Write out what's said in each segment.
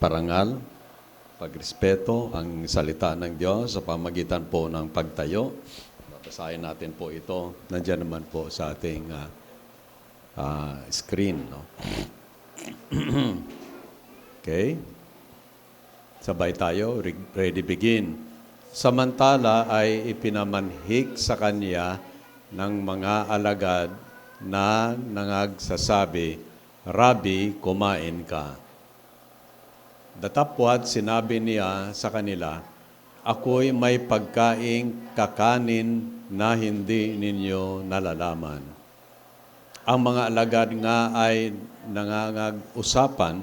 parangal, pagrespeto ang salita ng Diyos sa pamagitan po ng pagtayo. Babasahin natin po ito. Nandiyan naman po sa ating screen. No? Okay. Sabay tayo. Ready, begin. Samantala ay ipinamanhik sa kanya ng mga alagad na nangagsasabi, Rabbi, kumain ka. Datapwat sinabi niya sa kanila, ako'y may pagkaing kakanin na hindi ninyo nalalaman. Ang mga alagad nga ay nangangag-usapan,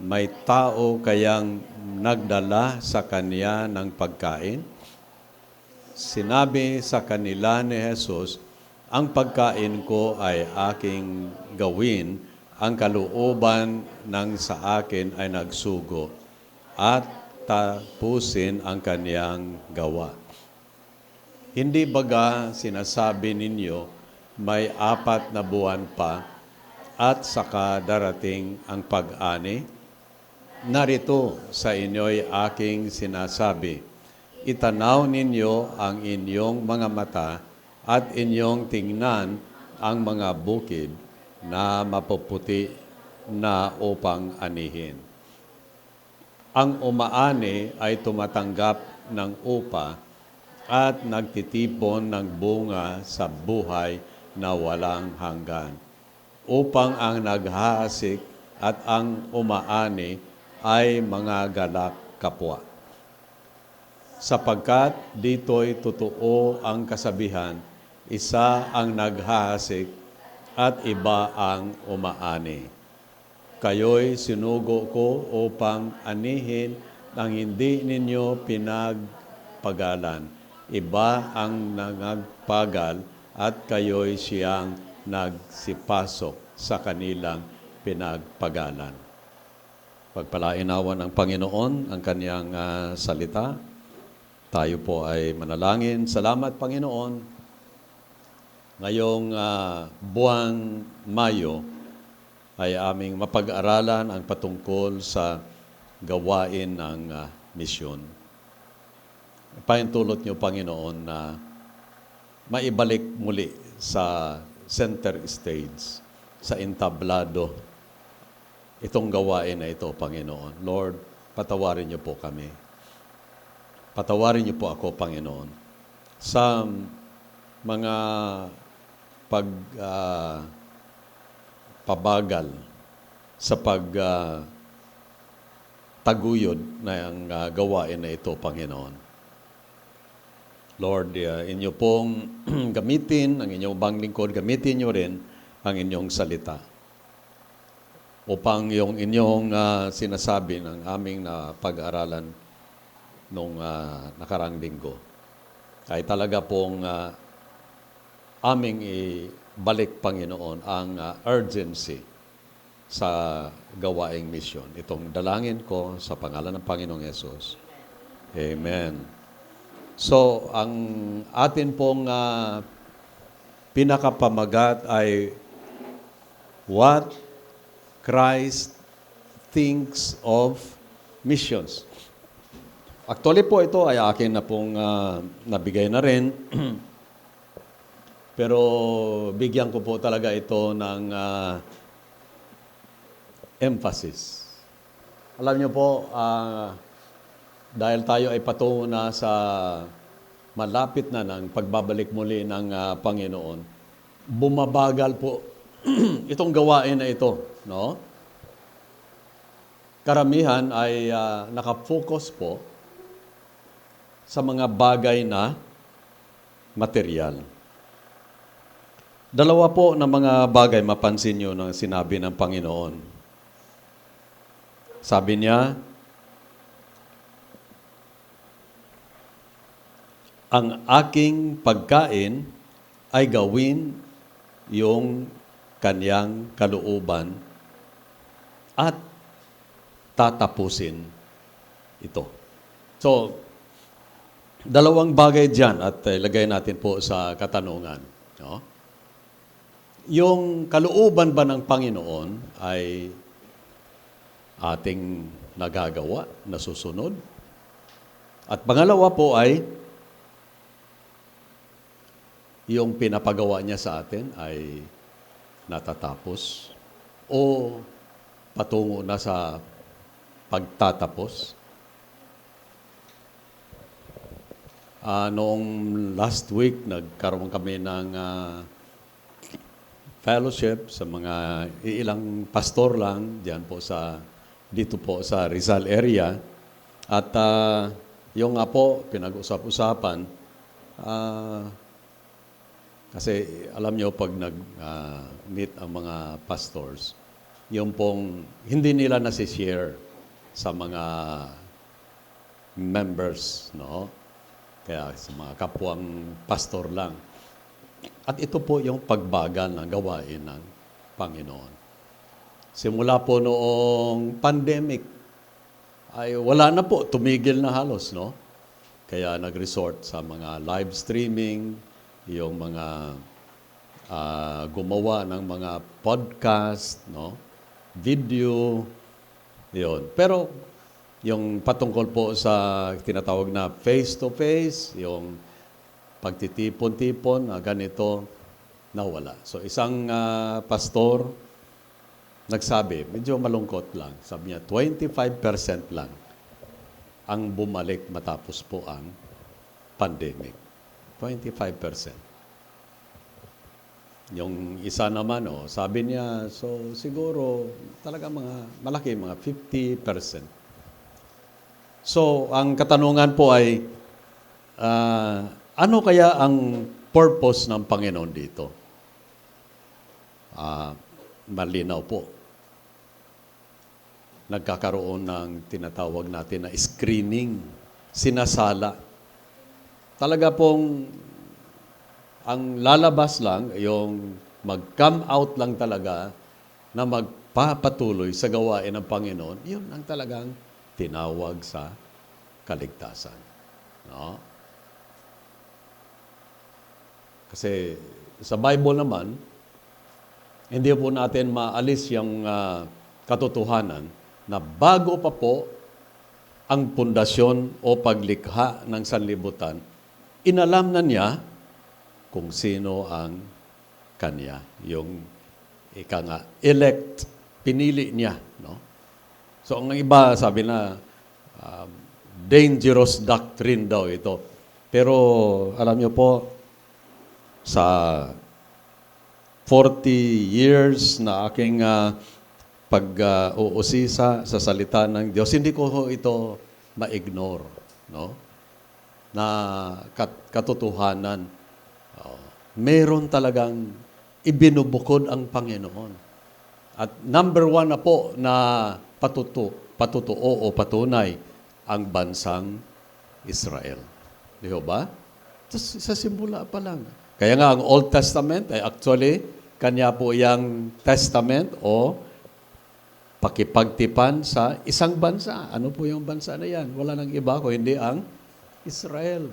may tao kayang nagdala sa kanya ng pagkain? Sinabi sa kanila ni Jesus, ang pagkain ko ay aking gawin, ang kalooban ng sa akin ay nagsugo at tapusin ang kaniyang gawa. Hindi baga sinasabi ninyo may 4 na buwan pa at saka darating ang pag-ani? Narito sa inyo'y aking sinasabi, itanaw ninyo ang inyong mga mata at inyong tingnan ang mga bukid na mapuputi na upang anihin. Ang umaani ay tumatanggap ng upa at nagtitipon ng bunga sa buhay na walang hanggan, upang ang naghahasik at ang umaani ay mga galak kapwa. Sapagkat dito'y totoo ang kasabihan, isa ang naghahasik at iba ang umaani. Kayo'y sinugo ko upang anihin ang hindi ninyo pinagpagalan. Iba ang nangagpagal at kayo'y siyang nagsipasok sa kanilang pinagpagalan. Pagpalainawan ng Panginoon ang kaniyang salita. Tayo po ay manalangin. Salamat, Panginoon. Ngayong buwang Mayo ay aming mapag-aralan ang patungkol sa gawain ng misyon. Paintulot niyo, Panginoon, na maibalik muli sa center stage, sa entablado, itong gawain na ito, Panginoon. Lord, patawarin niyo po kami. Patawarin niyo po ako, Panginoon, sa mga pabagal sa taguyod ng gawain na ito, Panginoon. Lord, inyo pong gamitin, ang inyong banglingkod, gamitin nyo rin ang inyong salita upang yung inyong sinasabi ng aming pag-aralan nung nakarang linggo ay talaga pong aming ibalik, Panginoon, ang urgency sa gawaing misyon. Itong dalangin ko sa pangalan ng Panginoong Yesus. Amen. So, ang atin pong pinakapamagat ay what Christ thinks of missions. Actually po ito ay akin na pong nabigay na rin. Pero bigyan ko po talaga ito ng emphasis. Alam niyo po, dahil tayo ay patungo na sa malapit na ng pagbabalik muli ng Panginoon, bumabagal po itong gawain na ito. No? Karamihan ay nakafocus po sa mga bagay na material. Dalawa po na mga bagay mapansin nyo ng sinabi ng Panginoon. Sabi niya, ang aking pagkain ay gawin yung kanyang kalooban at tatapusin ito. So, dalawang bagay dyan at ilagay natin po sa katanungan. No? Yung kalooban ba ng Panginoon ay ating nagagawa, nasusunod. At pangalawa po ay, yung pinapagawa niya sa atin ay natatapos o patungo na sa pagtatapos. Noong last week, nagkaroon kami ng fellowship sa mga ilang pastor lang dito po sa Rizal area. At yung nga po, pinag-usap-usapan, kasi alam nyo, pag nag-meet ang mga pastors, yung pong hindi nila nasi-share sa mga members, no? Kaya sa mga kapwang pastor lang. At ito po yung pagbagal ng gawain ng Panginoon. Simula po noong pandemic, ay wala na po, tumigil na halos, no? Kaya nag-resort sa mga live streaming, yung mga gumawa ng mga podcast, no? Video, yun. Pero yung patungkol po sa tinatawag na face-to-face, yung pagtitipon-tipon, ganito, nawala. So isang pastor nagsabi, medyo malungkot lang, sabi niya, 25% lang ang bumalik matapos po ang pandemic. 25%. Yung isa naman, sabi niya, so siguro talaga malaki, mga 50%. So, ang katanungan po ay, ano kaya ang purpose ng Panginoon dito? Malinaw po. Nagkakaroon ng tinatawag natin na screening, sinasala. Talaga pong ang lalabas lang, yung mag-come out lang talaga na magpapatuloy sa gawain ng Panginoon, yun ang talagang tinawag sa kaligtasan. No? Kasi sa Bible naman, hindi po natin maalis yung katotohanan na bago pa po ang pundasyon o paglikha ng sanlibutan, inalam na niya kung sino ang kanya. Yung elect, pinili niya. No? So ang iba sabi na, dangerous doctrine daw ito. Pero alam niyo po, sa 40 years na aking pag-uusisa sa salita ng Diyos, hindi ko ito ma-ignore. No? Na katotohanan, meron talagang ibinubukod ang Panginoon. At number one na po na patutuo o patunay ang bansang Israel. Di ba? Sa simula pa lang. Kaya nga ang Old Testament ay actually kanya po yung testament o pakipagtipan sa isang bansa. Ano po yung bansa na yan? Wala nang iba ko, hindi ang Israel.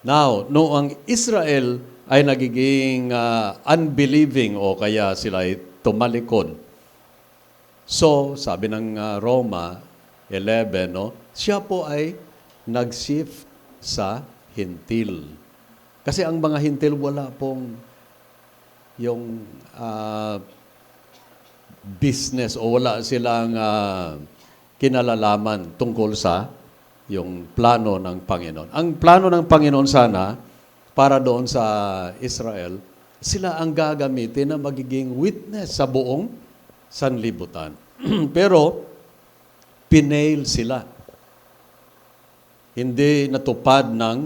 Now, noong Israel ay nagiging unbelieving o kaya sila ay tumalikod. So, sabi ng Roma 11, no, siya po ay nag-shift sa hintil. Kasi ang mga hintil wala pong yung business o wala silang kinalalaman tungkol sa yung plano ng Panginoon. Ang plano ng Panginoon sana para doon sa Israel, sila ang gagamitin na magiging witness sa buong sanlibutan. Pero pinail sila. Hindi natupad ng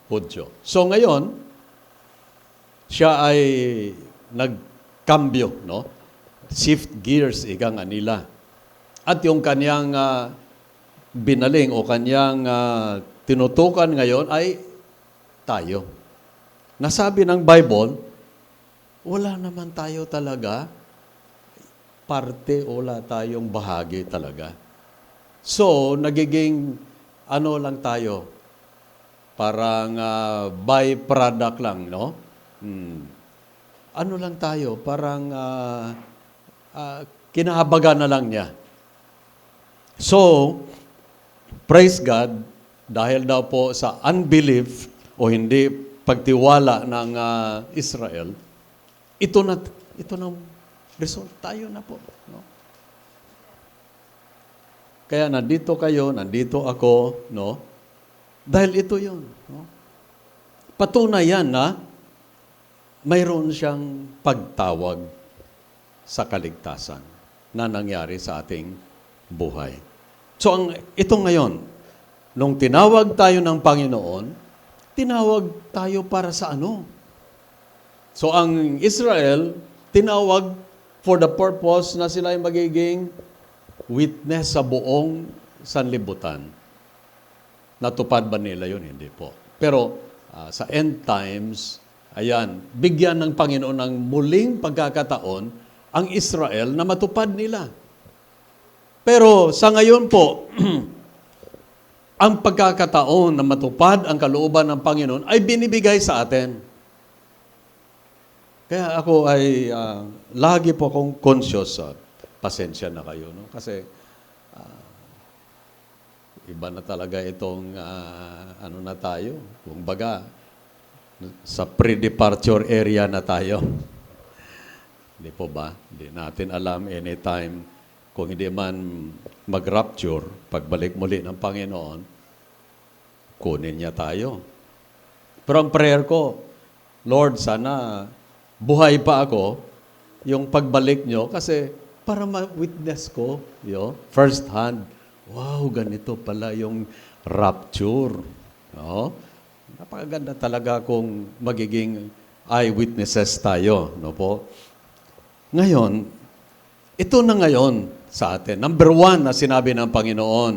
Hudyo. So ngayon, siya ay nagkambyo, no? Shift gears, ika nga nila. At yung kanyang binaling o kanyang tinutukan ngayon ay tayo. Nasabi ng Bible, wala naman tayo talaga parte, wala tayong bahagi talaga. So, nagiging lang tayo, parang byproduct lang, no? Ano lang tayo, parang kinahabaga na lang niya. So, praise God, dahil daw po sa unbelief o hindi pagtiwala ng Israel, ito na result. Tayo na po. No? Kaya nandito kayo, nandito ako, no? Dahil ito yun. No? Patunay yan na mayroon siyang pagtawag sa kaligtasan na nangyari sa ating buhay. So, ito ngayon, nung tinawag tayo ng Panginoon, tinawag tayo para sa ano? So, ang Israel, tinawag for the purpose na sila ay magiging witness sa buong sanlibutan. Natupad ba nila yun? Hindi po. Pero sa end times, ayan, bigyan ng Panginoon ng muling pagkakataon ang Israel na matupad nila. Pero sa ngayon po, ang pagkakataon na matupad ang kalooban ng Panginoon ay binibigay sa atin. Kaya ako ay lagi po akong conscious. Pasensya na kayo. No? Kasi iba na talaga itong ano na tayo. Kung baga, sa pre-departure area na tayo. Hindi po ba? Hindi natin alam anytime kung hindi man mag-rapture, pagbalik muli ng Panginoon, kunin niya tayo. Pero ang prayer ko, Lord, sana buhay pa ako yung pagbalik nyo kasi para ma-witness ko, first hand, wow, ganito pala yung rapture. No? Napakaganda talaga kung magiging eyewitnesses tayo. No po? Ngayon, ito na ngayon sa atin. Number one na sinabi ng Panginoon.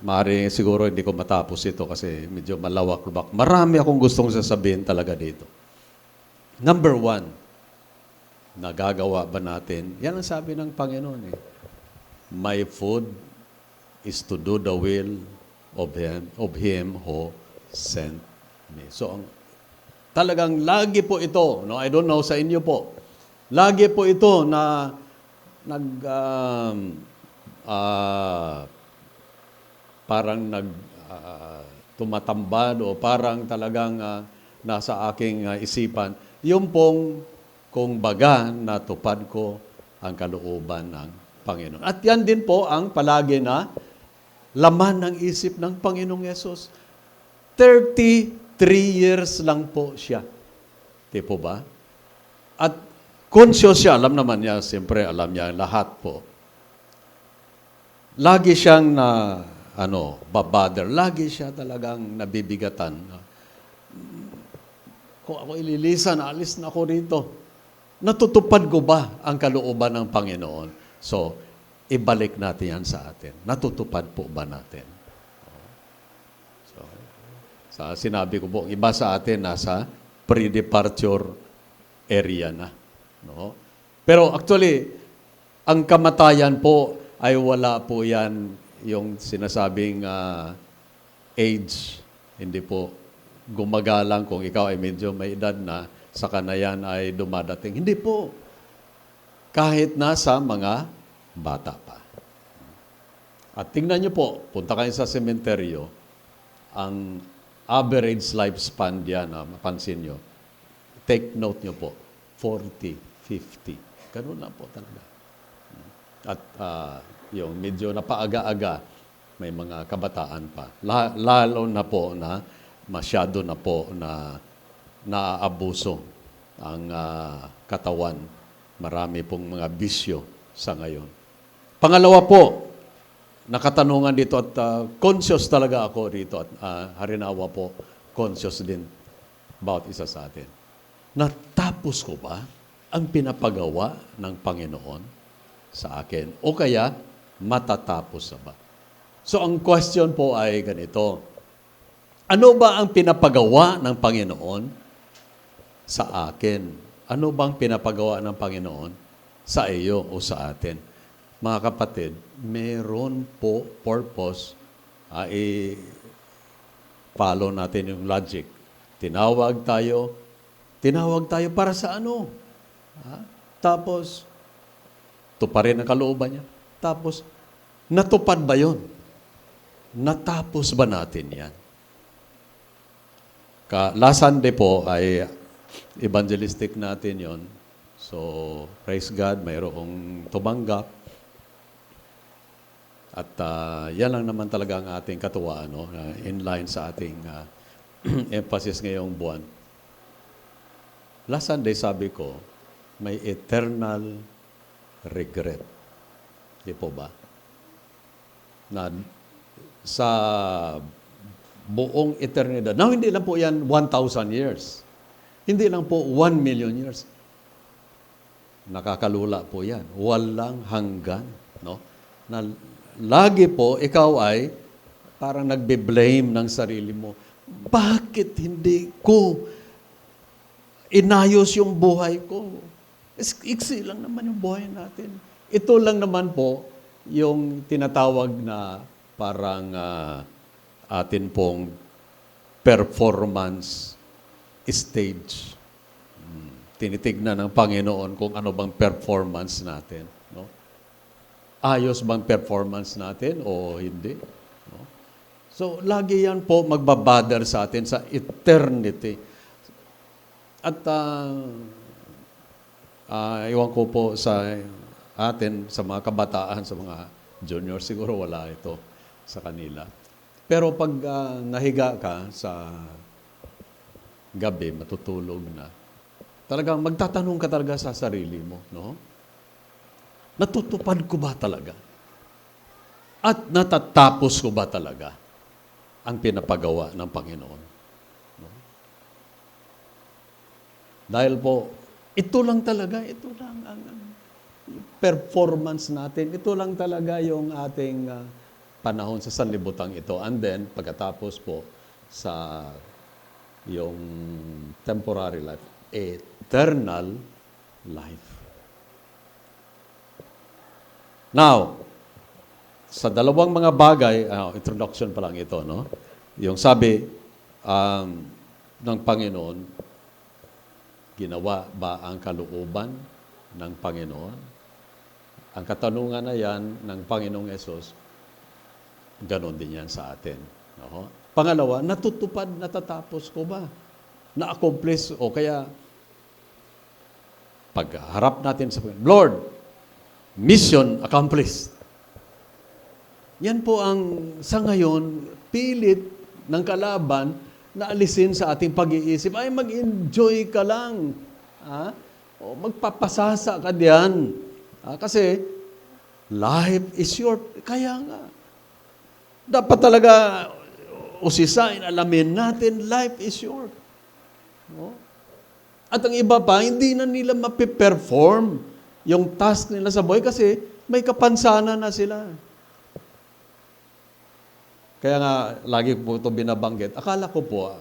Maaari siguro hindi ko matapos ito kasi medyo malawak-lubak. Marami akong gustong sasabihin talaga dito. Number one, nagagawa ba natin? Yan ang sabi ng Panginoon eh. My food is to do the will of Him who sent me. So, talagang lagi po ito, no? I don't know sa inyo po, lagi po ito na parang tumatambad o parang talagang nasa aking isipan, yung pong kung baga natupad ko ang kalooban ng Panginoon. At yan din po ang palagi na laman ng isip ng Panginoong Yesus. 33 years lang po siya. Di po ba? At conscious siya, alam naman niya, siyempre alam niya lahat po. Lagi siyang babader. Lagi siya talagang nabibigatan. Kung ako ililisan, alis na ako rito. Natutupad ko ba ang kalooban ng Panginoon? So, ibalik natin yan sa atin. Natutupad po ba natin? So, sinabi ko po, iba sa atin nasa pre-departure area na. No? Pero actually, ang kamatayan po ay wala po yan yung sinasabing age. Hindi po gumagalang kung ikaw ay medyo may edad na, saka na yan ay dumadating. Hindi po. Kahit nasa mga bata pa. At tingnan nyo po, punta kayo sa sementeryo, ang average lifespan diyan, mapansin nyo, take note nyo po, 40, 50. Ganun lang po talaga. At yung medyo napaaga-aga, may mga kabataan pa. Lalo na po na masyado na po na naaabuso ang katawan. Marami pong mga bisyo sa ngayon. Pangalawa po, nakatanungan dito at conscious talaga ako dito at harinawa po, conscious din about isa sa atin. Natapos ko ba ang pinapagawa ng Panginoon sa akin? O kaya, matatapos na ba? So, ang question po ay ganito. Ano ba ang pinapagawa ng Panginoon sa akin? Ano bang pinapagawa ng Panginoon sa iyo o sa atin? Mga kapatid, meron po purpose. Follow natin yung logic. Tinawag tayo para sa ano? Tapos, tuparin ang kalooban niya. Tapos, natupad ba yun? Natapos ba natin yan? Last Sunday po ay evangelistic natin yon. So, praise God, mayroong tumanggap. At yan lang naman talaga ang ating katuwaan, no? In line sa ating emphasis ngayong buwan. Last Sunday, sabi ko, may eternal regret. Di po ba? Na sa buong eternidad. Now, hindi lang po yan 1,000 years. Hindi lang po 1 million years. Nakakalula po yan. Walang hanggan. No? Na lagi po, ikaw ay parang nagbe-blame ng sarili mo. Bakit hindi ko inayos yung buhay ko? Iksi lang naman yung buhay natin. Ito lang naman po yung tinatawag na parang atin pong performance stage. Tinitignan ng Panginoon kung ano bang performance natin. No? Ayos bang performance natin o hindi? No? So, lagi yan po magbabother sa atin sa eternity. At iwan ko po sa atin, sa mga kabataan, sa mga junior, siguro wala ito sa kanila. Pero pag nahiga ka sa gabi, matutulog na, talagang magtatanong ka talaga sa sarili mo, no? Natutupad ko ba talaga? At natatapos ko ba talaga ang pinapagawa ng Panginoon? No? Dahil po, ito lang talaga, ito lang ang performance natin. Ito lang talaga yung ating panahon sa sanlibutang ito. And then, pagkatapos po sa yung temporary life, eternal life. Now, sa dalawang mga bagay, introduction pa lang ito, no? Yung sabi ng Panginoon, ginawa ba ang kalooban ng Panginoon? Ang katanungan na yan ng Panginoong Yesus, ganon din yan sa atin. No? Pangalawa, natutupad, natatapos ko ba? Na-accomplish o kaya pagharap natin sa Panginoon, Lord, mission accomplished. Yan po ang sa ngayon, pilit ng kalaban na alisin sa ating pag-iisip. Ay, mag-enjoy ka lang. O magpapasasa ka diyan. Kasi, life is short. Kaya nga, dapat talaga usisain, alamin natin, life is short. No? At ang iba pa, hindi na nila mapiperform yung task nila sa buhay kasi may kapansanan na sila. Kaya nga, lagi po ito binabanggit. Akala ko po,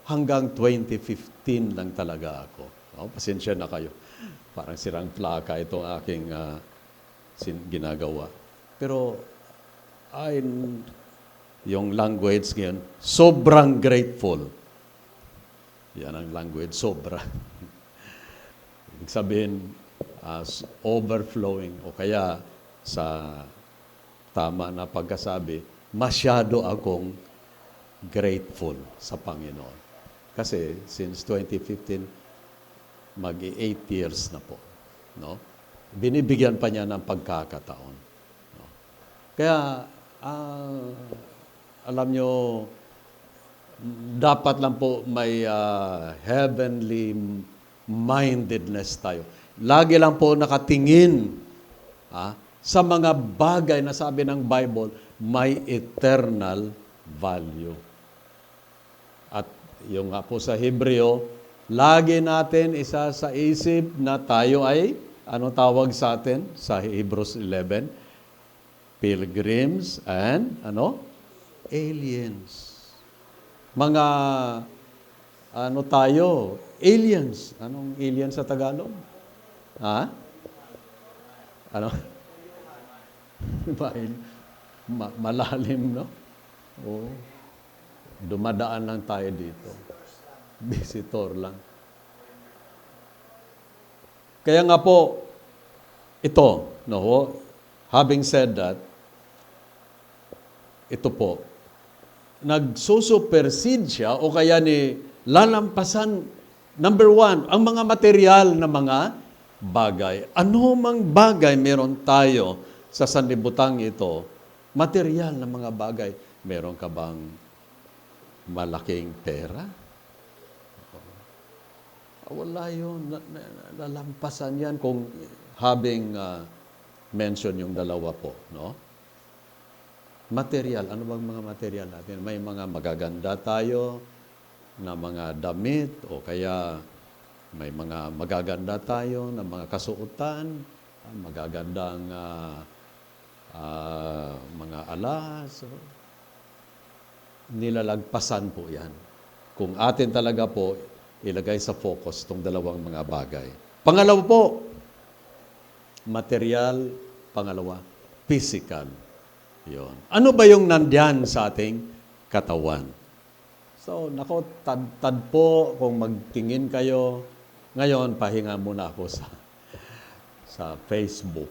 hanggang 2015 lang talaga ako. Pasensya na kayo. Parang sirang plaka itong aking ginagawa. Pero, yung language ngayon, sobrang grateful. Yan ang language, sobra. Ibig sabihin, overflowing o kaya sa tama na pagkasabi, masyado akong grateful sa Panginoon. Kasi since 2015, mag-8 years na po. No? Binibigyan pa niya ng pagkakataon. No? Kaya, alam nyo, dapat lang po may heavenly mindedness tayo. Lagi lang po nakatingin sa mga bagay na sabi ng Bible, may eternal value. At yung nga po sa Hebreo, lagi natin isa sa isip na tayo ay, ano tawag sa atin sa Hebrews 11? Pilgrims and, aliens. Mga, tayo? Aliens. Anong alien sa Tagalog? Malalim, no? Oo. Dumadaan lang tayo dito. Visitor lang. Kaya nga po, ito, no, having said that, ito po, nagsusupersede siya o kaya ni lalampasan, number one, ang mga material na mga bagay. Ano mang bagay meron tayo sa sanlibutan ito, material na mga bagay. Meron ka bang malaking pera? Wala yun. Lalampasan yan kung having mention yung dalawa po, no? Material, ano bang mga material natin? May mga magaganda tayo na mga damit o kaya may mga magaganda tayo na mga kasuotan, magagandang mga alas. Nilalagpasan po yan. Kung atin talaga po, ilagay sa focus itong dalawang mga bagay. Pangalawa po, material. Pangalawa, physical. Yun. Ano ba yung nandyan sa ating katawan? So, nako, tad po, kung magtingin kayo, ngayon, pahinga muna ako sa Facebook.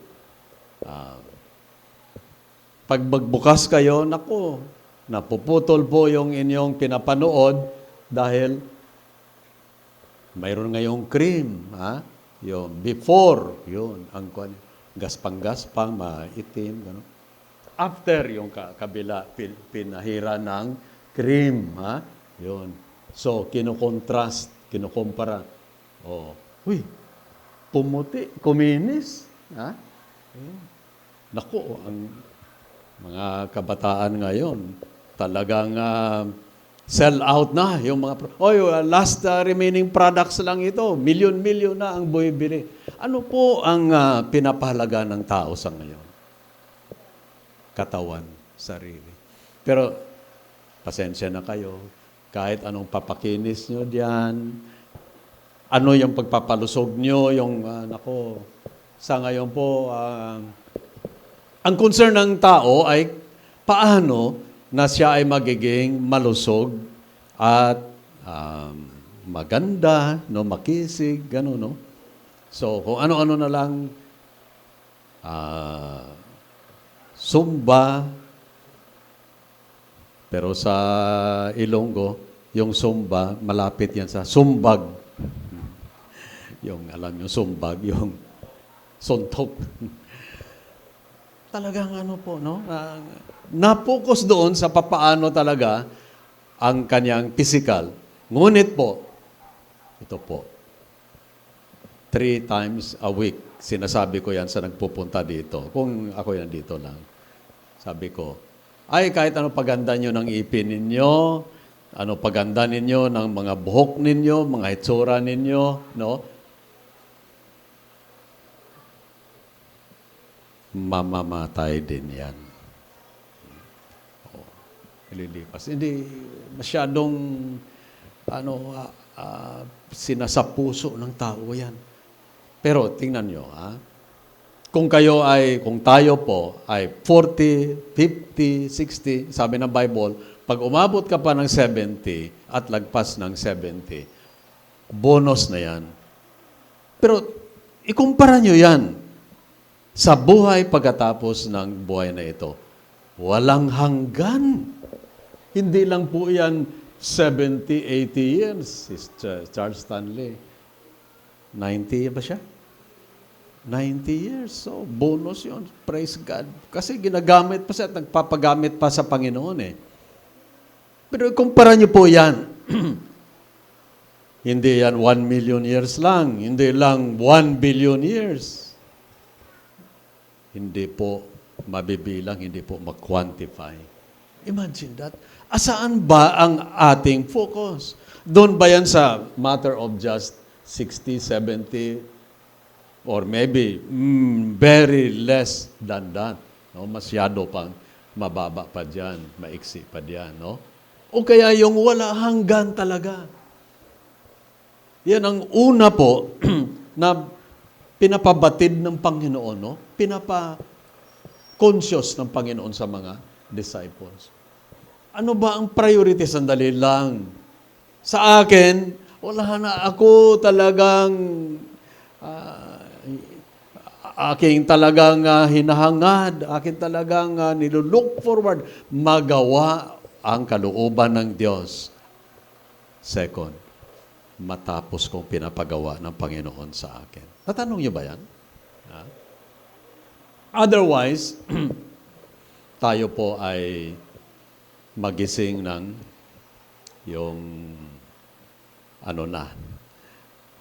Pag magbukas kayo, nako, napuputol po yung inyong pinapanood dahil mayroon ngayong cream, yung before, yun, ang gaspang-gaspang, maitim, gano'n. After, yung kabila, pinahira ng cream, yun. So, kinukontrast, kinukumpara. Oh, huy, pumuti, kuminis, Naku, ang mga kabataan ngayon, talagang sell out na yung mga last remaining products lang ito. Milyon-milyon na ang bumibili. Ano po ang pinapahalaga ng tao sa ngayon? Katawan, sarili. Pero, pasensya na kayo. Kahit anong papakinis nyo diyan, ano yung pagpapalusog nyo, yung, sa ngayon po, ang concern ng tao ay paano na siya ay magiging malusog at maganda, no, makisig, gano'n, no? So, kung ano-ano na lang, Sumba, pero sa Ilonggo, yung Sumba, malapit yan sa Sumbag. Yung, alam yung Sumbag, yung suntok. Talagang ano po, no? Na-focus doon sa papaano talaga ang kanyang physical. Ngunit po, ito po, 3 times a week, sinasabi ko yan sa nagpupunta dito. Kung ako yan dito lang. Sabi ko, ay kahit ano paganda nyo ng ipin ninyo, ano paganda ninyo ng mga buhok ninyo, mga hitsura ninyo, no? Mamamatay din yan. Ililipas. Hindi masyadong sinasapuso ng tao yan. Pero tingnan nyo, kung tayo po ay 40, 50, 60, sabi ng Bible, pag umabot ka pa ng 70 at lagpas ng 70, bonus na yan. Pero ikumpara nyo yan sa buhay pagkatapos ng buhay na ito. Walang hanggan. Hindi lang po yan 70, 80 years. Si Charles Stanley, 90 ba siya? 90 years. So, bonus yun. Praise God. Kasi ginagamit pa siya at nagpapagamit pa sa Panginoon eh. Pero kumpara niyo po yan. Hindi yan 1 million years lang. Hindi lang 1 billion years. Hindi po mabibilang, hindi po ma-quantify. Imagine that. Asaan ba ang ating focus? Doon ba yan sa matter of just 60, 70, or maybe very less than that? No? Masyado pang mababa pa dyan, maiksi pa dyan. No? O kaya yung wala hanggan talaga. Yan ang una po na pinapabatid ng Panginoon, no? Pinapa-conscious ng Panginoon sa mga disciples. Ano ba ang priority? Sandali lang. Sa akin, wala na ako talagang aking talagang hinahangad, aking talagang nilulook forward, magawa ang kalooban ng Diyos. Second, matapos kong pinapagawa ng Panginoon sa akin. Natanong niyo ba yan? Ha? Otherwise, tayo po ay magising ng yung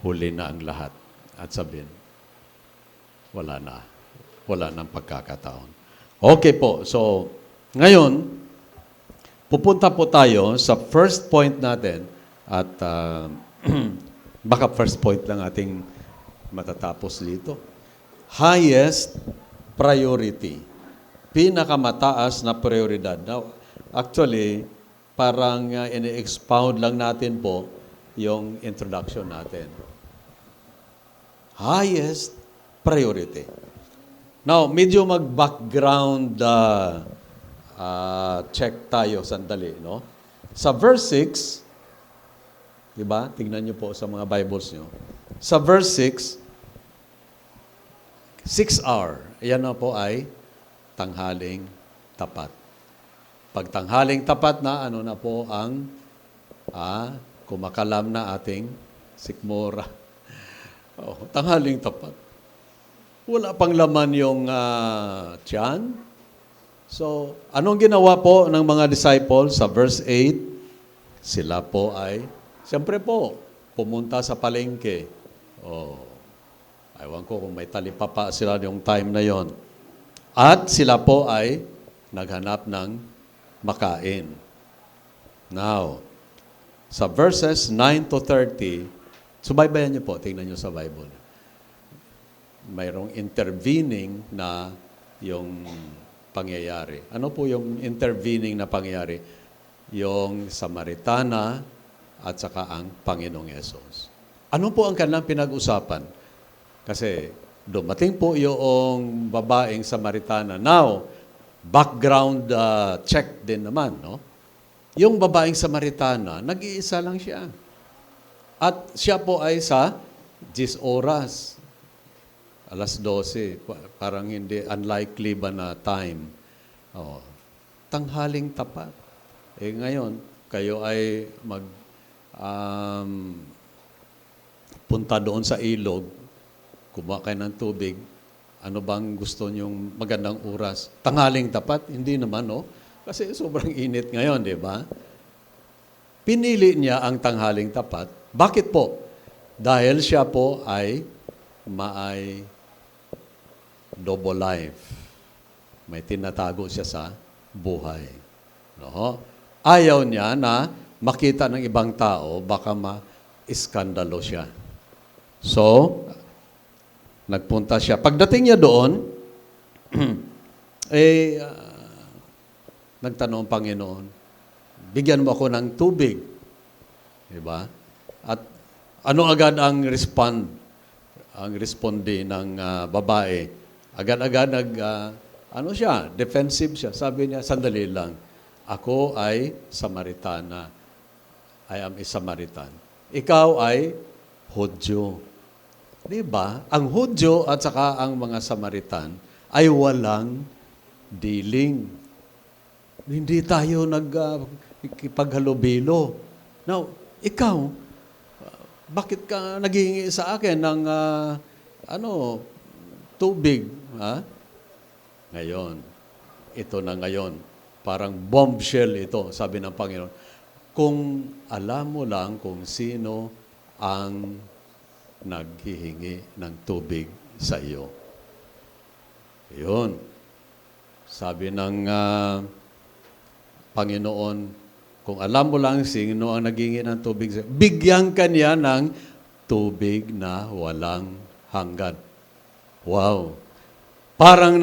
huli na ang lahat at sabihin, wala nang pagkakataon. Okay po, so ngayon, pupunta po tayo sa first point natin at baka first point lang ating matatapos dito. Highest priority. Pinakamataas na prioridad. Now, actually, parang ini-expound lang natin po yung introduction natin. Highest priority. Now, medyo mag-background check tayo sandali, no? Sa verse 6, di ba? Tingnan niyo po sa mga Bibles niyo. Sa verse 6, 6 hour. Ayan na po ay tanghaling tapat. Pag tanghaling tapat na, ano na po ang kumakalam na ating sikmura. Oh, tanghaling tapat. Wala pang laman yung tiyan. So, anong ginawa po ng mga disciples sa verse 8? Sila po ay, siyempre po, pumunta sa palengke. Oh, aywan ko kung may talipapa sila yung time na yon. At sila po ay naghanap ng makain. Now, sa verses 9 to 30, subaybayan niyo po, tingnan niyo sa Bible. Mayroong intervening na yung pangyayari. Ano po yung intervening na pangyayari? Yung Samaritana at saka ang Panginoong Yesus. Ano po ang kanilang pinag-usapan? Kasi dumating po yung babaeng Samaritana. Now, background check din naman, no? Yung babaeng Samaritana, nag-iisa lang siya. At siya po ay sa 10 oras. Alas 12. Parang hindi, unlikely ba na time. Oh, tanghaling tapat. Ngayon, kayo ay punta doon sa ilog, kumuha kayo ng tubig, ano bang gusto nyong magandang oras? Tanghaling tapat? Hindi naman, no? Kasi sobrang init ngayon, di ba? Pinili niya ang tanghaling tapat. Bakit po? Dahil siya po ay double life. May tinatago siya sa buhay. No? Ayaw niya na makita ng ibang tao, baka ma-iskandalo siya. So, nagpunta siya. Pagdating niya doon, nagtanong ang Panginoon, bigyan mo ako ng tubig. Diba? At ano agad ang responde ng babae? Agad-agad defensive siya. Sabi niya, sandali lang. Ako ay Samaritana. I am a Samaritan. Ikaw ay Hudyo. Diba? Ang Hudyo at saka ang mga Samaritan ay walang dealing. Hindi tayo nagkipaghalubilo. Now, ikaw, bakit ka naghihingi sa akin ng tubig? Ha? Ngayon, ito na ngayon. Parang bombshell ito, sabi ng Panginoon. Kung alam mo lang kung sino ang naghihingi ng tubig sa iyo. Yun. Sabi ng Panginoon, kung alam mo lang sino ang naghihingi ng tubig sa iyo, bigyan ka niya ng tubig na walang hanggan. Wow. Parang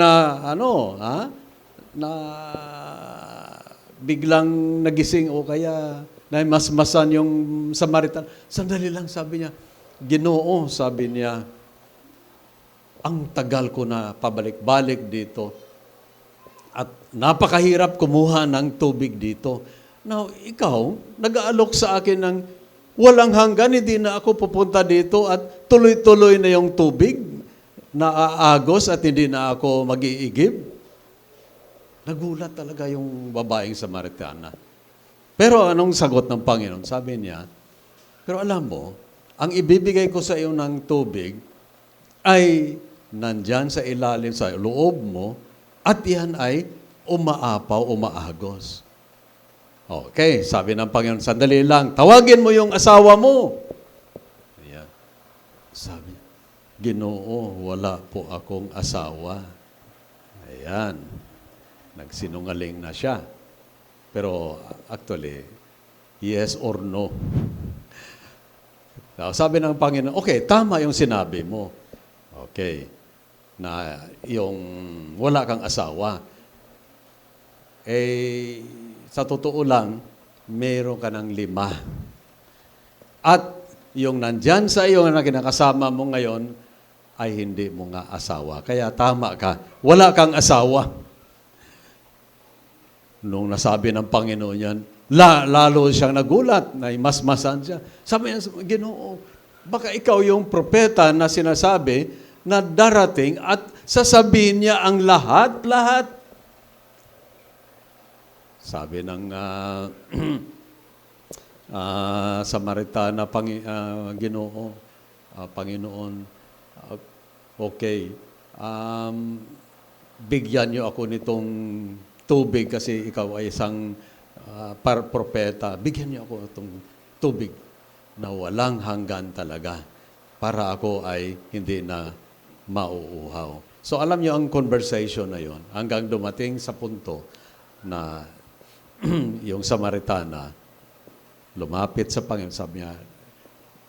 biglang nagising o kaya masmasan yung Samaritan. Sandali lang, sabi niya, Ginoo, sabi niya, ang tagal ko na pabalik-balik dito at napakahirap kumuha ng tubig dito. Now, ikaw, nag-aalok sa akin ng walang hanggan, hindi na ako pupunta dito at tuloy-tuloy na yung tubig. naaagos at hindi na ako mag-iigib? Nagulat talaga yung babaeng Samaritana. Pero anong sagot ng Panginoon? Sabi niya, pero alam mo, ang ibibigay ko sa iyo ng tubig ay nandyan sa ilalim, sa loob mo, at yan ay umaapaw, umaagos. Okay, sabi ng Panginoon, sandali lang, tawagin mo yung asawa mo. Ayan. Sabi, Ginoo, wala po akong asawa. Ayan. Nagsinungaling na siya. Pero actually, yes or no. Sabi ng Panginoon, okay, tama yung sinabi mo. Okay, na yung wala kang asawa. Eh, sa totoo lang, meron ka ng 5. At yung nandyan sa iyo na kinakasama mo ngayon, ay hindi mo nga asawa. Kaya tama ka, wala kang asawa. Nung nasabi ng Panginoon yan, lalo siyang nagulat, na masmasan siya. Sabi niya, Ginoo, baka ikaw yung propeta na sinasabi na darating at sasabihin niya ang lahat. Sabi ng Samaritana, Ginoo, Panginoon, okay, bigyan niyo ako nitong tubig kasi ikaw ay isang propeta. Bigyan niyo ako itong tubig na walang hanggan talaga para ako ay hindi na mauuhaw. So alam niyo ang conversation na yon hanggang dumating sa punto na yung Samaritana lumapit sa Panginoon, sabi niya,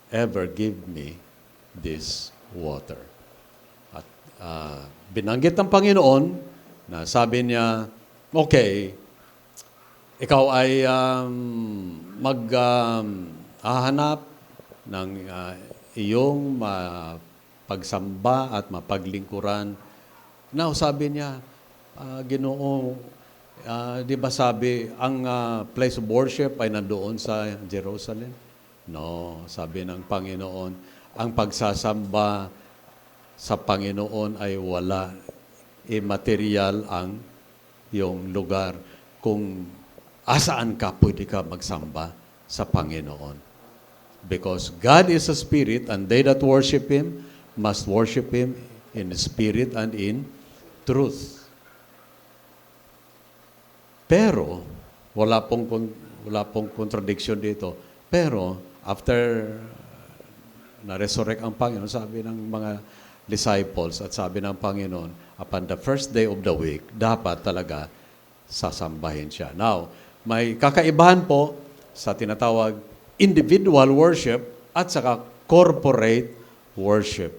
ever give me this water. At binanggit ng Panginoon na sabi niya, okay, ikaw ay hahanap ng iyong pagsamba at mapaglingkuran. Now, sabi niya, Ginoo, di ba sabi, ang place of worship ay nandoon sa Jerusalem? No, sabi ng Panginoon, ang pagsasamba sa Panginoon ay wala. Immaterial ang yung lugar kung asaan ka pwede ka magsamba sa Panginoon. Because God is a spirit and they that worship Him must worship Him in spirit and in truth. Pero, wala pong contradiction dito. Pero, after na-resurrect ang Panginoon, sabi ng mga disciples at sabi ng Panginoon, upon the first day of the week, dapat talaga sasambahin siya. Now, may kakaibahan po sa tinatawag individual worship at saka corporate worship.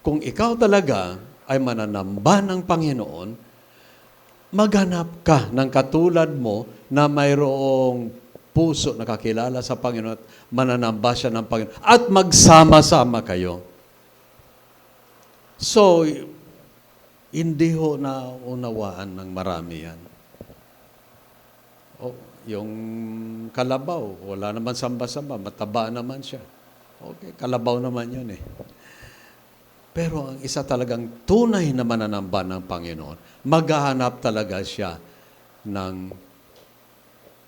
Kung ikaw talaga ay mananamba ng Panginoon, maghanap ka ng katulad mo na mayroong puso na kakilala sa Panginoon at mananamba siya ng Panginoon at magsama-sama kayo. So, hindi ho na unawaan ng marami yan. Oh, yung kalabaw, wala naman samba-samba, mataba naman siya. Okay, kalabaw naman yun eh. Pero ang isa talagang tunay na mananamba ng Panginoon, maghahanap talaga siya ng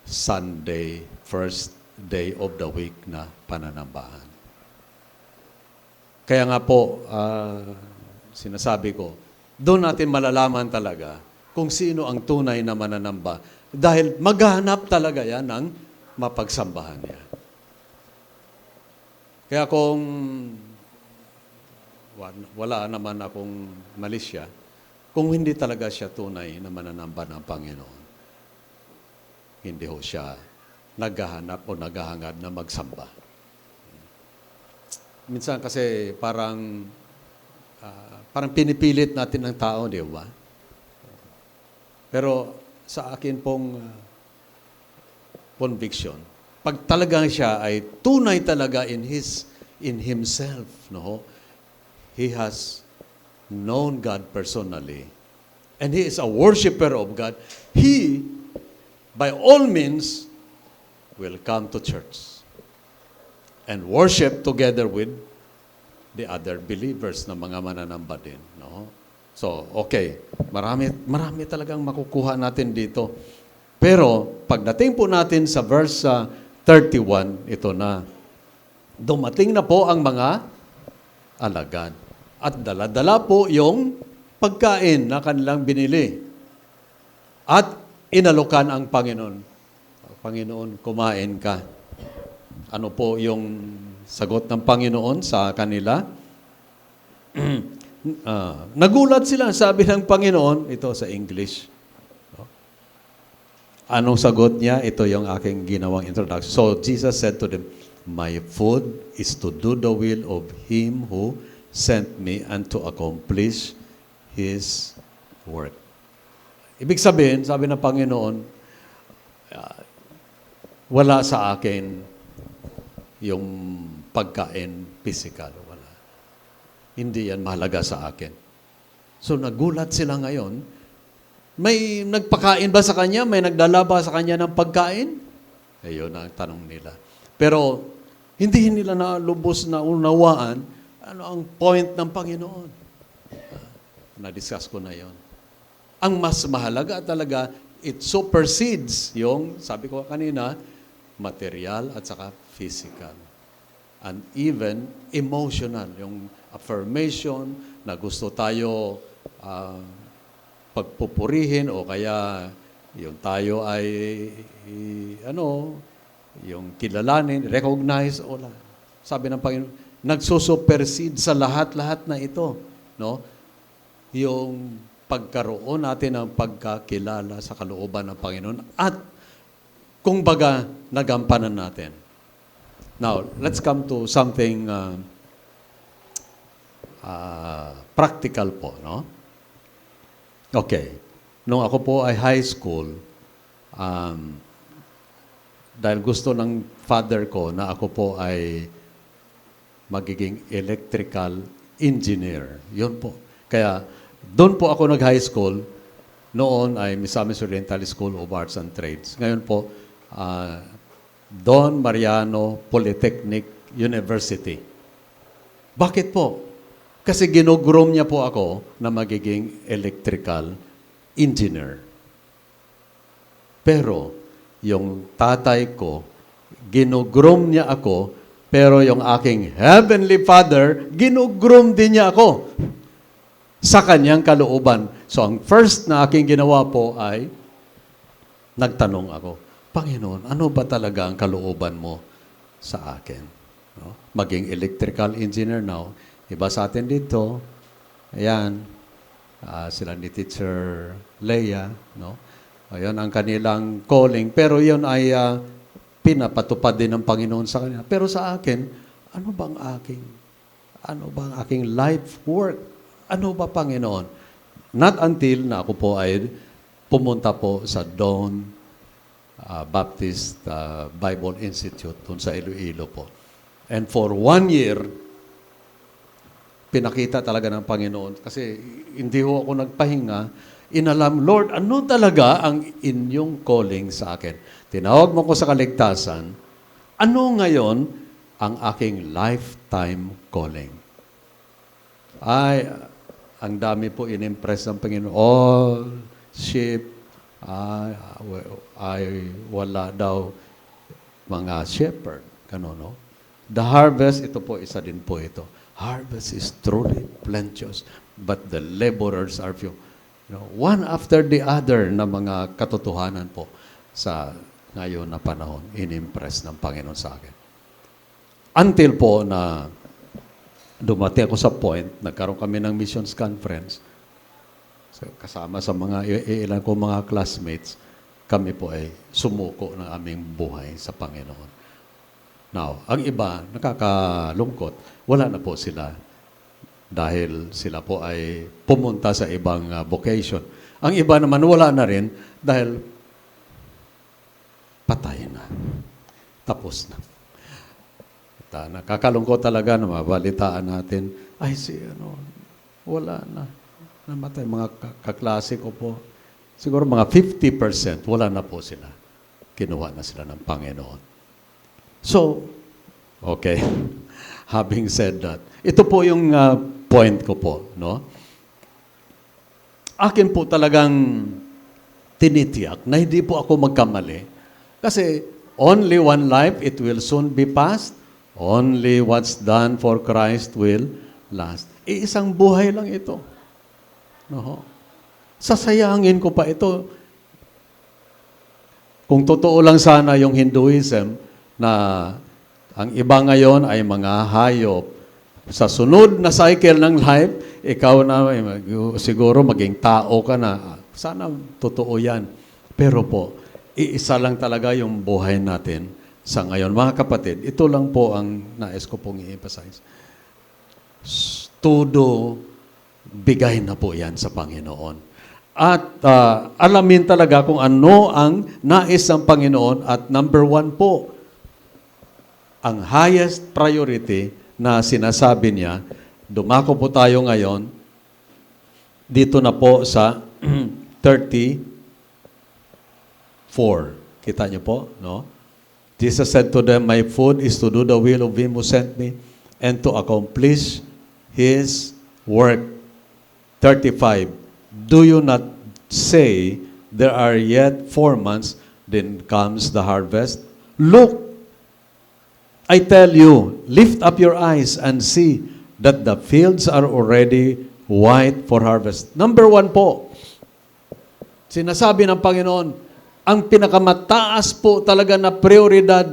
Sunday, first day of the week na pananambahan. Kaya nga po, sinasabi ko, doon natin malalaman talaga kung sino ang tunay na mananamba. Dahil maghahanap talaga yan ng mapagsambahan niya. Kaya kung wala naman akong malisya, kung hindi talaga siya tunay na mananamba ng Panginoon, hindi ho siya naghahanap o naghahangad na magsamba. Minsan kasi parang pinipilit natin ng tao, di ba? Pero sa akin pong conviction, pag talagang siya ay tunay talaga in himself, no? He has known God personally, and he is a worshiper of God, he, by all means, will come to church and worship together with the other believers na mga mananamba din. No? So, okay. Marami talagang makukuha natin dito. Pero, pagdating po natin sa verse 31, ito na. Dumating na po ang mga alagad. At dala-dala po yung pagkain na kanilang binili. At inalokan ang Panginoon. Panginoon, kumain ka. Ano po yung sagot ng Panginoon sa kanila? Nagulat sila, sabi ng Panginoon, ito sa English. Anong sagot niya? Ito yung aking ginawang introduction. So, Jesus said to them, "My food is to do the will of Him who sent me and to accomplish His work." Ibig sabihin, sabi ng Panginoon, wala sa akin yung pagkain physical. Wala. Hindi yan mahalaga sa akin. So, nagulat sila ngayon. May nagpakain ba sa kanya? May nagdala ba sa kanya ng pagkain? Ayun ang tanong nila. Pero, hindi nila na lubos na unawaan ano ang point ng Panginoon. Na-discuss ko na yon. Ang mas mahalaga talaga, it supersedes yung, sabi ko kanina, material at saka physical. And even emotional, yung affirmation na gusto tayo pagpupurihin o kaya yung tayo ay yung kilalanin, recognize o la. Sabi ng Panginoon, nagsusupersede sa lahat-lahat na ito, no? Yung pagkaroon natin ng pagkakilala sa kalooban ng Panginoon at kung baga nagampanan natin. Now, let's come to something practical po, no? Okay. Nung ako po ay high school, dahil gusto ng father ko na ako po ay magiging electrical engineer. Yun po. Kaya, doon po ako nag-high school. Noon ay Misamis Oriental School of Arts and Trades. Ngayon po, Don Mariano Polytechnic University. Bakit po? Kasi ginugroom niya po ako na magiging electrical engineer. Pero, yung tatay ko, ginugroom niya ako, pero yung aking Heavenly Father, ginugroom din niya ako sa kanyang kalooban. So, ang first na aking ginawa po ay nagtanong ako, Panginoon, ano ba talaga ang kalooban mo sa akin? No? Maging electrical engineer now. Iba sa atin dito, ayan, sila ni Teacher Leia, no? Ayan ang kanilang calling. Pero yun ay pinapatupad din ng Panginoon sa kanila. Pero sa akin, ano bang aking life work? Ano ba, Panginoon? Not until na ako po ay pumunta po sa Dawn Baptist Bible Institute dun sa Iloilo po. And for 1 year, pinakita talaga ng Panginoon kasi hindi ho ako nagpahinga. Inalam, Lord, ano talaga ang inyong calling sa akin? Tinawag mo ko sa kaligtasan. Ano ngayon ang aking lifetime calling? Ay, ang dami po in-impress ng Panginoon. All sheep, ay wala daw mga shepherd. Ganun, no? The harvest, ito po, isa din po ito. Harvest is truly plenteous, but the laborers are few. You know, one after the other na mga katotohanan po sa ngayon na panahon, in-impress ng Panginoon sa akin. Until po na dumating ako sa point, nagkaroon kami ng missions conference, so, kasama sa mga ilan ko mga classmates, kami po ay sumuko ng aming buhay sa Panginoon. Now, ang iba, nakakalungkot, wala na po sila dahil sila po ay pumunta sa ibang vocation. Ang iba naman wala na rin dahil patay na. Tapos na. Nakakalungkot talaga na mabalitaan natin, ay wala na. Namatay. Mga kaklase ko po, siguro mga 50%, wala na po sila. Kinuha na sila ng Panginoon. So, okay. Having said that, ito po yung point ko po, no? Akin po talagang tinitiyak na hindi po ako magkamali. Kasi only one life, it will soon be past. Only what's done for Christ will last. Iisang buhay lang ito. No? Sasayangin ko pa ito. Kung totoo lang sana yung Hinduism na ang iba ngayon ay mga hayop. Sa sunod na cycle ng life, ikaw na siguro maging tao ka na. Sana totoo yan. Pero po, iisa lang talaga yung buhay natin sa ngayon. Mga kapatid, ito lang po ang nais ko pong i-emphasize. Todo bigay na po yan sa Panginoon. At alamin talaga kung ano ang nais ng Panginoon. At number one po, ang highest priority na sinasabi niya, dumako po tayo ngayon, dito na po sa 34. Kita niyo po, no? Jesus said to them, "My food is to do the will of Him who sent me and to accomplish His work." 35. Do you not say, there are yet 4 months, then comes the harvest? Look, I tell you, lift up your eyes and see that the fields are already white for harvest. Number one po, sinasabi ng Panginoon, ang pinakamataas po talaga na prioridad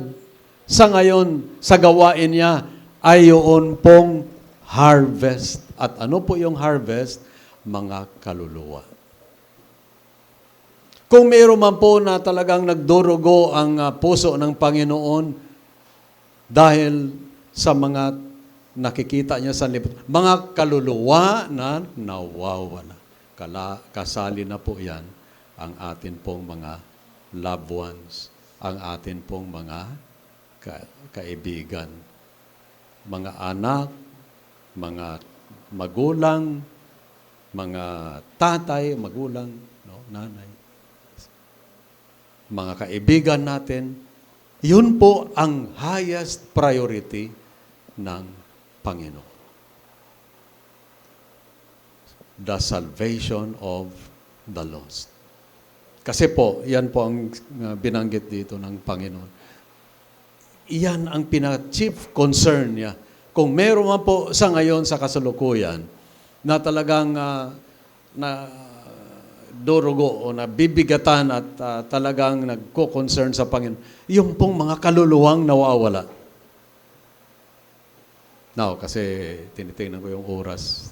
sa ngayon, sa gawain niya, ay yun pong harvest. At ano po yung harvest? Mga kaluluwa. Kung mayroon man po na talagang nagdurugo ang puso ng Panginoon dahil sa mga nakikita niya sa libro, mga kaluluwa na nawawala. Kasali na po yan ang atin pong mga loved ones, ang atin pong mga kaibigan, mga anak, mga magulang, mga tatay, magulang, no, nanay, mga kaibigan natin. Yun po ang highest priority ng Panginoon. The salvation of the lost. Kasi po, yan po ang binanggit dito ng Panginoon. Iyan ang chief concern niya. Kung meron man po sa ngayon sa kasalukuyan na talagang na durugo o nabibigatan at talagang nagko-concern sa Panginoon, yung pong mga kaluluwang nawawala. Now, kasi tinitingnan ko yung oras.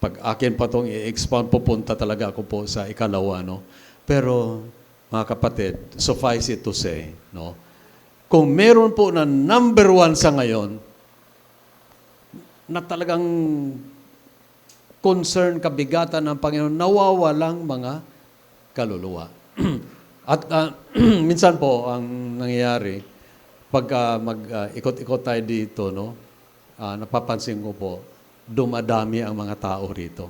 Pag akin pa itong i-expound, pupunta talaga ako po sa ikalawa, no? Pero, mga kapatid, suffice it to say, no? Kung meron po na number one sa ngayon, na talagang concern, kabigatan ng Panginoon, nawawalang mga kaluluwa. At minsan po, ang nangyayari, pag mag-ikot-ikot tayo dito, no, napapansin ko po, dumadami ang mga tao rito.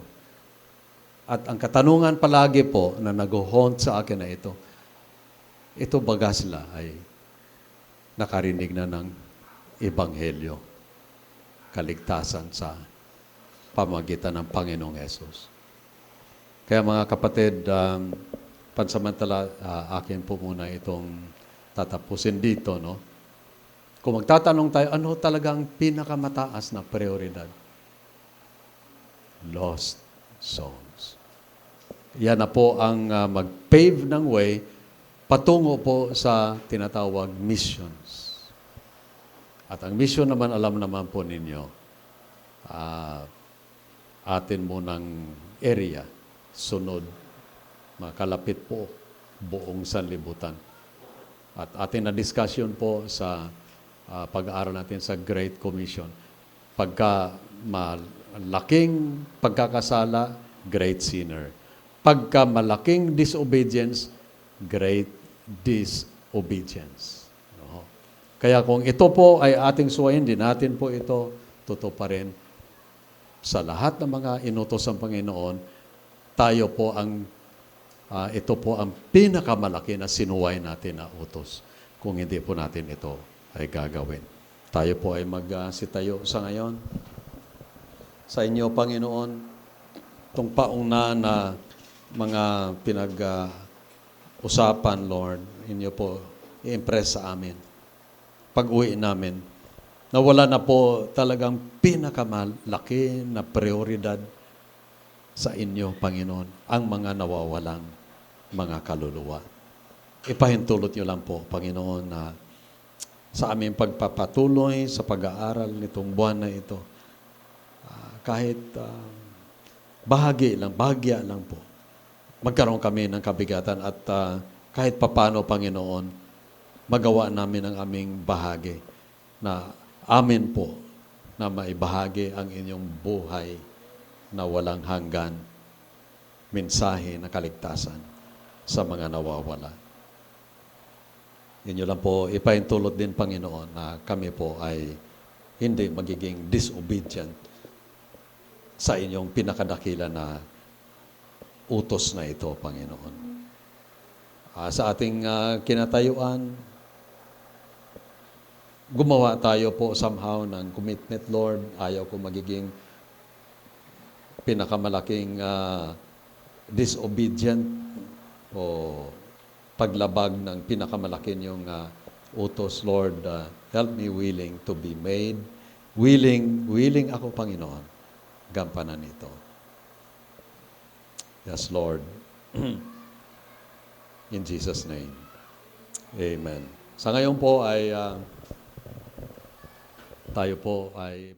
At ang katanungan palagi po na nag-haunt sa akin na ito baga sila ay nakarinig na ng Ebanghelyo, kaligtasan sa pamagitan ng Panginoong Hesus. Kaya mga kapatid, pansamantala, akin po muna itong tatapusin dito, no? Kung magtatanong tayo, ano talagang pinakamataas na prioridad? Lost souls. Yan na po ang mag-pave ng way patungo po sa tinatawag missions. At ang mission naman, alam naman po ninyo, atin munang area, sunod, makalapit po buong sanlibutan. At atin na discussion po sa pag-aaral natin sa Great Commission. Pagka malaking pagkakasala, great sinner. Pagka malaking disobedience, great disobedience. No? Kaya kung ito po ay ating suwayin, din natin po ito, totoo pa rin. Sa lahat ng mga inutos ng Panginoon, tayo po ito po ang pinakamalaki na sinuway natin na utos kung hindi po natin ito ay gagawin. Tayo po ay magsitayo sa ngayon. Sa inyo, Panginoon, itong pauna na mga pinag-usapan, Lord, inyo po i-impress sa amin. Pag-uwi namin, nawala na po talagang pinakamalaki na prioridad sa inyo, Panginoon, ang mga nawawalang mga kaluluwa. Ipahintulot nyo lang po, Panginoon, na sa aming pagpapatuloy sa pag-aaral nitong buwan na ito, kahit bahagya lang po, magkaroon kami ng kabigatan at kahit papano, Panginoon, magawa namin ang aming bahagi na amin po na maibahagi ang inyong buhay na walang hanggan, mensahe na kaligtasan sa mga nawawala. Inyo lang po, ipahintulot din, Panginoon, na kami po ay hindi magiging disobedient sa inyong pinakadakila na utos na ito, Panginoon. Sa ating kinatayuan, gumawa tayo po somehow ng commitment, Lord. Ayaw ko magiging pinakamalaking disobedient o paglabag ng pinakamalaki niyong utos, Lord. Help me willing to be made. Willing ako, Panginoon, gampanan ito. Yes, Lord. In Jesus' name. Amen. Sa ngayon po ay tayo po ay